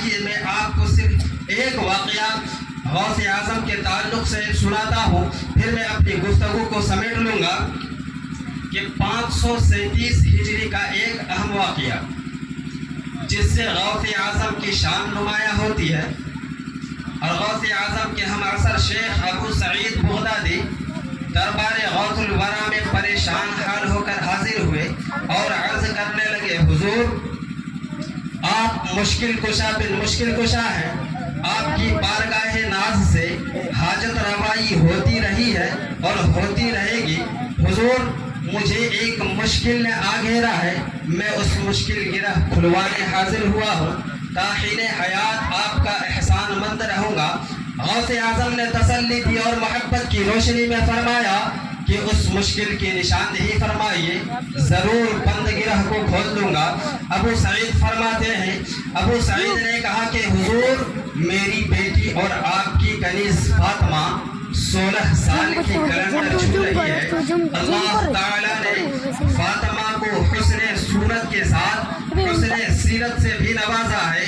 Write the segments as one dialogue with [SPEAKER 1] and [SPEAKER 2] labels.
[SPEAKER 1] آئیے میں آپ کو صرف ایک واقعہ غوث اعظم کے تعلق سے سناتا ہوں، پھر میں اپنی گفتگو کو سمیٹ لوں گا کہ 537 ہجری کا ایک اہم واقعہ جس سے غوث اعظم کی شان نمایاں ہوتی ہے، اور غوث اعظم کے ہم عصر شیخ ابو سعید بغدادی دربار غوث الورا میں پریشان حال ہو کر حاضر ہوئے اور عرض کرنے لگے، حضور آپ مشکل کشا بن مشکل کشا ہیں، آپ کی بارگاہ ناز سے حاجت روائی ہوتی رہی ہے اور ہوتی رہے گی۔ حضور مجھے ایک مشکل نے آ گھیرا ہے، میں اس مشکل گرہ کھلوانے حاضر ہوا ہوں، تاحین حیات آپ کا احسان مند رہوں گا۔ غوث اعظم نے تسلی دی اور محبت کی روشنی میں فرمایا کہ اس مشکل کی نشاندہی فرمائیے، ضرور بند گرہ کو کھول دوں گا۔ ابو سعید فرماتے ہیں، ابو سعید نے کہا کہ حضور میری بیٹی اور آپ کی کنیز فاطمہ 16 سال کی کلندر چھو رہی ہے، اللہ تعالیٰ نے فاطمہ کو حسن صورت کے ساتھ حسن سیرت سے بھی نوازا ہے۔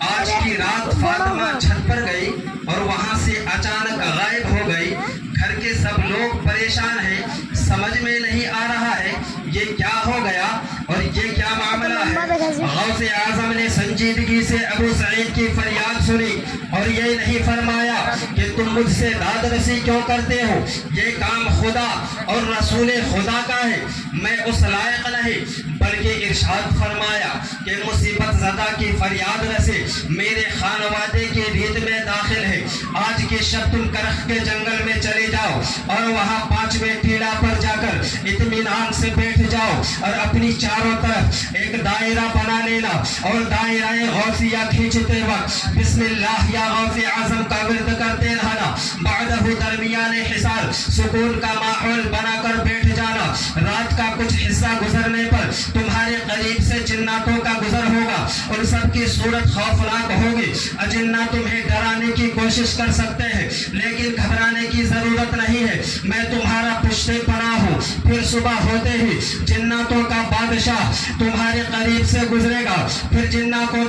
[SPEAKER 1] آج کی رات فاطمہ چھت پر گئی اور وہاں سے اچانک غائب ہو گئی۔ گھر کے سب لوگ پریشان ہیں، سمجھ میں نہیں آ رہا ہے یہ کیا ہو گیا اور یہ کیا معاملہ ہے۔ غوث اعظم نے سنجیدگی سے ابو سعید کی فریاد سنی اور یہ نہیں فرمایا کہ تم مجھ سے داد رسی کیوں کرتے ہو، یہ کام خدا اور رسول خدا کا ہے، میں اس لائق نہیں، بلکہ ارشاد فرمایا کہ مصیبت زدہ کی فریاد رسے میرے خانوادے کے بھید میں داخل ہے۔ آج کی شب تم کرخ کے جنگل میں چلے جاؤ اور وہاں 5ویں ٹیلا پر جا کر اطمینان سے بیٹھ جاؤ اور اپنی چاروں طرف ایک دائرہ بنا لینا اور دائرہ غوثیہ کھینچتے وقت بسم اللہ یا غوث اعظم کا ورد کرتے رہنا، بعدہ درمیان حصار سکون کا ماحول بنا کر بیٹھ جانا۔ رات کا کچھ حصہ گزرنے پر تمہارے قریب سے جناتوں کا گزر ہوگا، ان سب کی صورت خوفناک ہوگی، جنات تمہیں ڈرانے کی کوشش کر سکتے ہیں لیکن گھبرانے کی ضرورت نہیں ہے، میں تمہارا پشت پناہ ہوں۔ پھر صبح ہوتے ہی جناتوں کا بادشاہ تمہارے قریب سے گزرے گا، پھر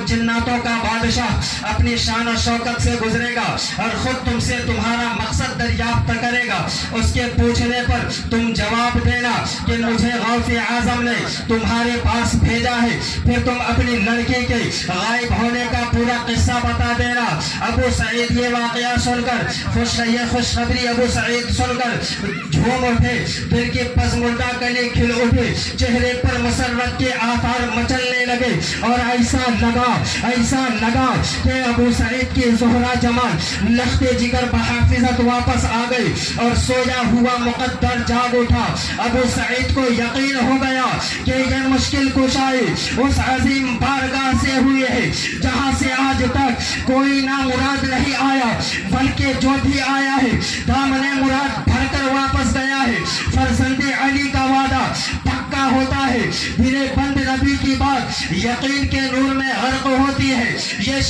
[SPEAKER 1] جناتوں کا بادشاہ اپنی شان و شوکت سے گزرے گا اور خود تم سے تمہارا مقصد دریافت کرے گا۔ اس کے پوچھنے پر تم جواب دینا کہ مجھے غوث اعظم نے تمہارے پاس بھیجا ہے، پھر تم اپنی لڑکی کے غائب ہونے کا پورا قصہ بتا دینا۔ ابو سعید یہ واقعہ سن کر خوشخبری ابو سعید سن کر جھوم اٹھے، دل کی پسماندہ کلی کھل اٹھی، چہرے پر مسرت کے آثار مچلنے لگے اور ایسا لگا کہ ابو سعید کی زہرہ جمال لخت جگر بحافظت واپس آ گئی اور سویا ہوا مقدر جاگ اٹھا۔ ابو سعید کو یقین ہو گیا کہ یہ مشکل کشائی اس عظیم بارگاہ سے ہوئی ہے جہاں سے آج تک کوئی نامراد نہیں آیا، بلکہ جو بھی آیا ہے دامن مراد بھر کر واپس گیا ہے۔ فرزند علی کا وعدہ پکا ہوتا ہے، دل بند نبی کی بات یقین کے نور میں غرق ہوتی ہے۔ یہ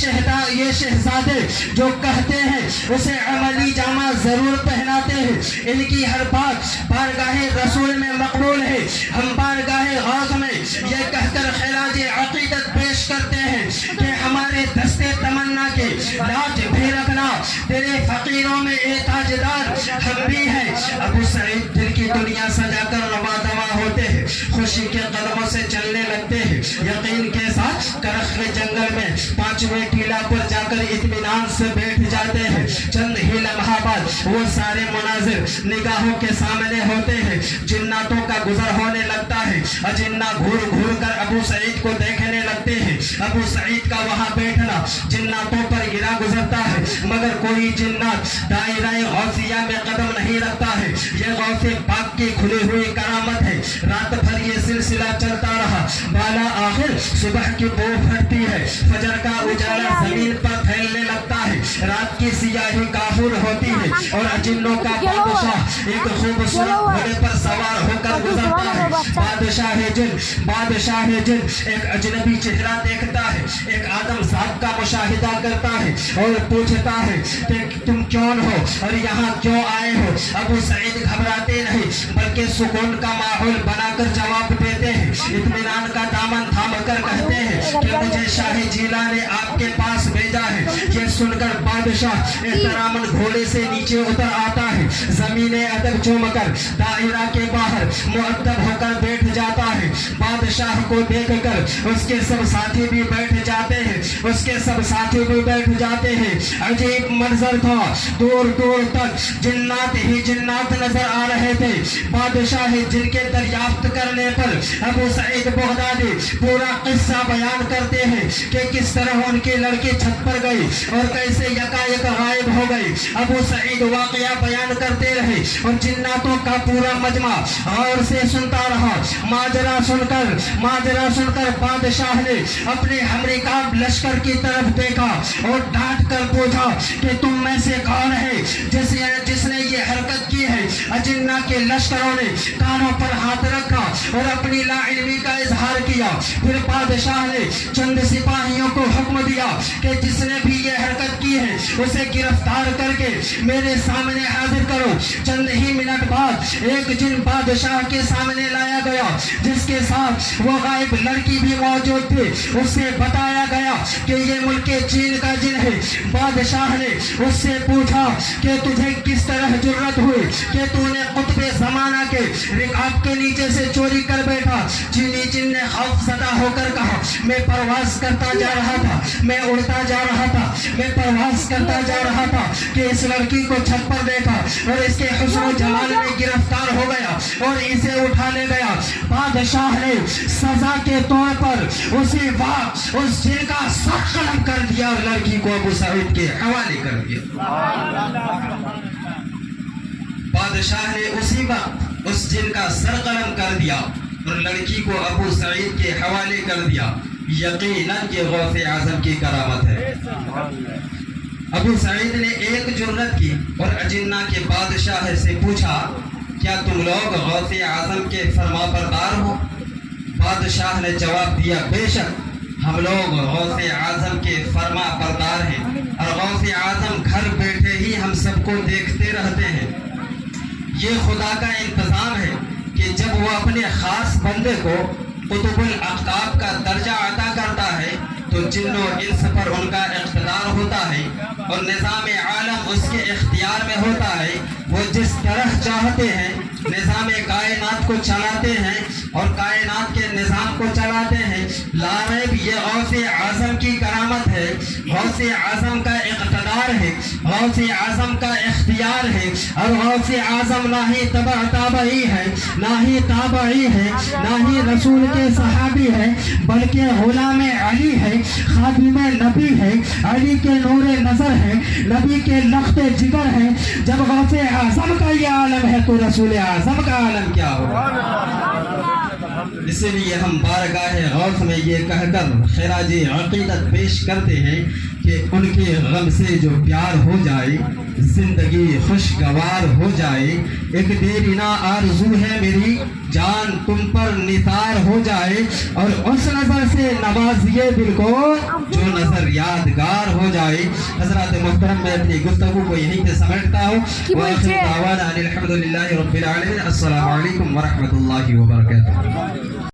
[SPEAKER 1] شہزادے جو کہتے ہیں اسے عملی جامہ ضرور پہناتے ہیں، ان کی ہر بات بارگاہ رسول میں مقبول ہے۔ ہم بارگاہ غوث میں یہ کہہ کر خراج عقیدت پیش کرتے ہیں کہ ہمارے دستے تمنا کے لاج بھی رکھنا، تیرے فقیروں میں ایک تاجدار ہم بھی ہیں۔ ابو سعید دل کی دنیا سجا کر رواں دواں ہوتے ہیں، خوشی کے قدموں سے چلنے لگتے ہیں، یقین کے ساتھ کرخ کے جنگل میں 5ویں ٹیلا پر جا کر اطمینان سے بیٹھ جاتے ہیں۔ چند ہی لمحہ بعد وہ سارے مناظر نگاہوں کے سامنے ہوتے ہیں، جناتوں کا گزر ہونے لگتا ہے، جنات گھور کر ابو سعید کو دیکھنے لگتے ہیں۔ ابو سعید کا وہاں بیٹھنا جناتوں پر گرا گزرتا ہے، مگر کوئی جنات دائرہ غوثیہ میں قدم نہیں رکھتا ہے۔ یہ غوث پاک کی کھلی ہوئی کرامت ہے۔ رات بھر یہ سلسلہ چلتا رہا، بالا آخر صبح کی بو پھٹتی ہے، فجر کا اجالا زمین پر پھیلنے لگتا ہے، رات کی سیاہی کافور ہوتی ہے اور اجنوں کا بادشاہ ایک خوبصورت گھوڑے پر سوار ہو کر گزرتا ہے. بادشاہ جن ایک اجنبی چہرہ دیکھتا ہے, ایک آدم ذات کا مشاہدہ کرتا ہے اور پوچھتا ہے کہ تم کون ہو اور یہاں کیوں آئے ہو. ابو سعید گھبراتے نہیں بلکہ سکون کا ماحول بنا کر جواب دیتے ہیں, اطمینان کا دامن تھام کر کہتے ہیں کہ مجھے شاہ جیلا نے آپ کے پاس بھیجا ہے. یہ سن کر بادشاہ احتراماً گھوڑے سے نیچے اتر آتا ہے, زمین ادب چوم کر دائرہ کے باہر مؤدب ہو کر بیٹھ جاتا ہے. بادشاہ کو دیکھ کر اس کے سب ساتھی بھی بیٹھ جاتے ہیں. عجیب منظر تھا, دور دور تک جنات ہی جنات نظر آ رہے تھے. بادشاہ جن کے دریافت کرنے پر ابو سعید بغدادی پورا قصہ بیان کرتے ہیں کہ کس طرح ان کی لڑکی چھت پر گئی اور کیسے یکایک غائب ہو گئی. ابو سعید واقعہ بیان کرتے رہے اور جناتوں کا پورا مجمع غور سے سنتا رہا. ماجرا سن کر بادشاہ نے اپنے ہمرکاب لشکر کی طرف دیکھا اور ڈانٹ کر پوچھا کہ تم میں سے کون ہے جس نے یہ حرکت کی ہے. اجنہ کے لشکروں نے کانوں پر ہاتھ رکھا اور اپنی لا علمی کا اظہار کیا. پھر بادشاہ نے چند سپاہیوں کو حکم دیا کہ جس نے بھی یہ حرکت کی ہے اسے گرفتار کر کے میرے سامنے حاضر کرو. چند ہی منٹ بعد ایک جن بادشاہ کے سامنے لایا گیا جس کے ساتھ وہ غائب لڑکی بھی موجود تھی. اس سے بتایا گیا کہ یہ ملک چین کا جن ہے. بادشاہ نے اس سے پوچھا کہ تجھے کس طرح جرت ہوئی کہ تو نے قطب زمانہ کے رکاب کے نیچے سے چوری کر بیٹھا. چینی جن نے خوف زدہ ہو کر کہا میں پرواز کرتا جا رہا تھا, میں اڑتا جا رہا تھا, میں پرواز کرتا جا رہا تھا کہ اس لڑکی کو چھت پر دیکھا اور اس کے حسن و جمال میں گرفتار ہو گیا اور اسے اٹھا لے گیا. بادشاہ نے سزا کے طور پر اسی وقت اس جن کا سر قلم کر دیا اور لڑکی کو ابو سعید کے حوالے کر دیا. بادشاہ نے اسی وقت اس جن کا سر قلم کر دیا اور لڑکی کو ابو سعید کے حوالے کر دیا. یقیناً یہ غوث اعظم کی کرامت ہے. ابو سعید نے ایک جرت کی اور اجنہ کے بادشاہ سے پوچھا کیا تم لوگ غوث اعظم کے فرما بردار ہو؟ بادشاہ نے جواب دیا بے شک ہم لوگ غوث اعظم کے فرما بردار ہیں اور غوث اعظم گھر بیٹھے ہی ہم سب کو دیکھتے رہتے ہیں. یہ خدا کا انتظام ہے کہ جب وہ اپنے خاص بندے کو قطب الاقطاب کا درجہ عطا کرتا ہے تو جن و انس پر ان کا اقتدار ہوتا ہے اور نظام عالم اس کے اختیار میں ہوتا ہے. وہ جس طرح چاہتے ہیں نظام کائنات کو چلاتے ہیں اور کائنات کے نظام کو چلاتے ہیں. لا ریب یہ غوث اعظم کی کرامت ہے, غوث اعظم کا اقتدار ہے, غوث اعظم کا اختیار ہے. اور غوث اعظم نہ ہی تبع تابعی ہے, نہ ہی تابعی ہے, نہ ہی رسول کے صحابی ہے, بلکہ غلام علی ہے, خادم نبی ہے, علی کے نور نظر ہے, نبی کے لخت جگر ہے. جب غوث اعظم کا یہ عالم ہے تو رسول اعظم کا عالم کیا ہوگا؟ اسی لیے ہم بارگاہ غوث میں یہ کہہ کر خراج عقیدت پیش کرتے ہیں کہ ان کے غم سے جو پیار ہو جائے زندگی خوشگوار ہو جائے. ایک دیرینہ آرزو ہے میری جان تم پر نثار ہو جائے اور اس نظر سے نوازیے دل کو جو نظر یادگار ہو جائے. حضرات محترم میں اپنی گفتگو کو یہیں پہ سمیٹتا ہوں. وآخر دعوانا الحمدللہ رب العالمین. السلام علیکم ورحمۃ اللہ وبرکاتہ.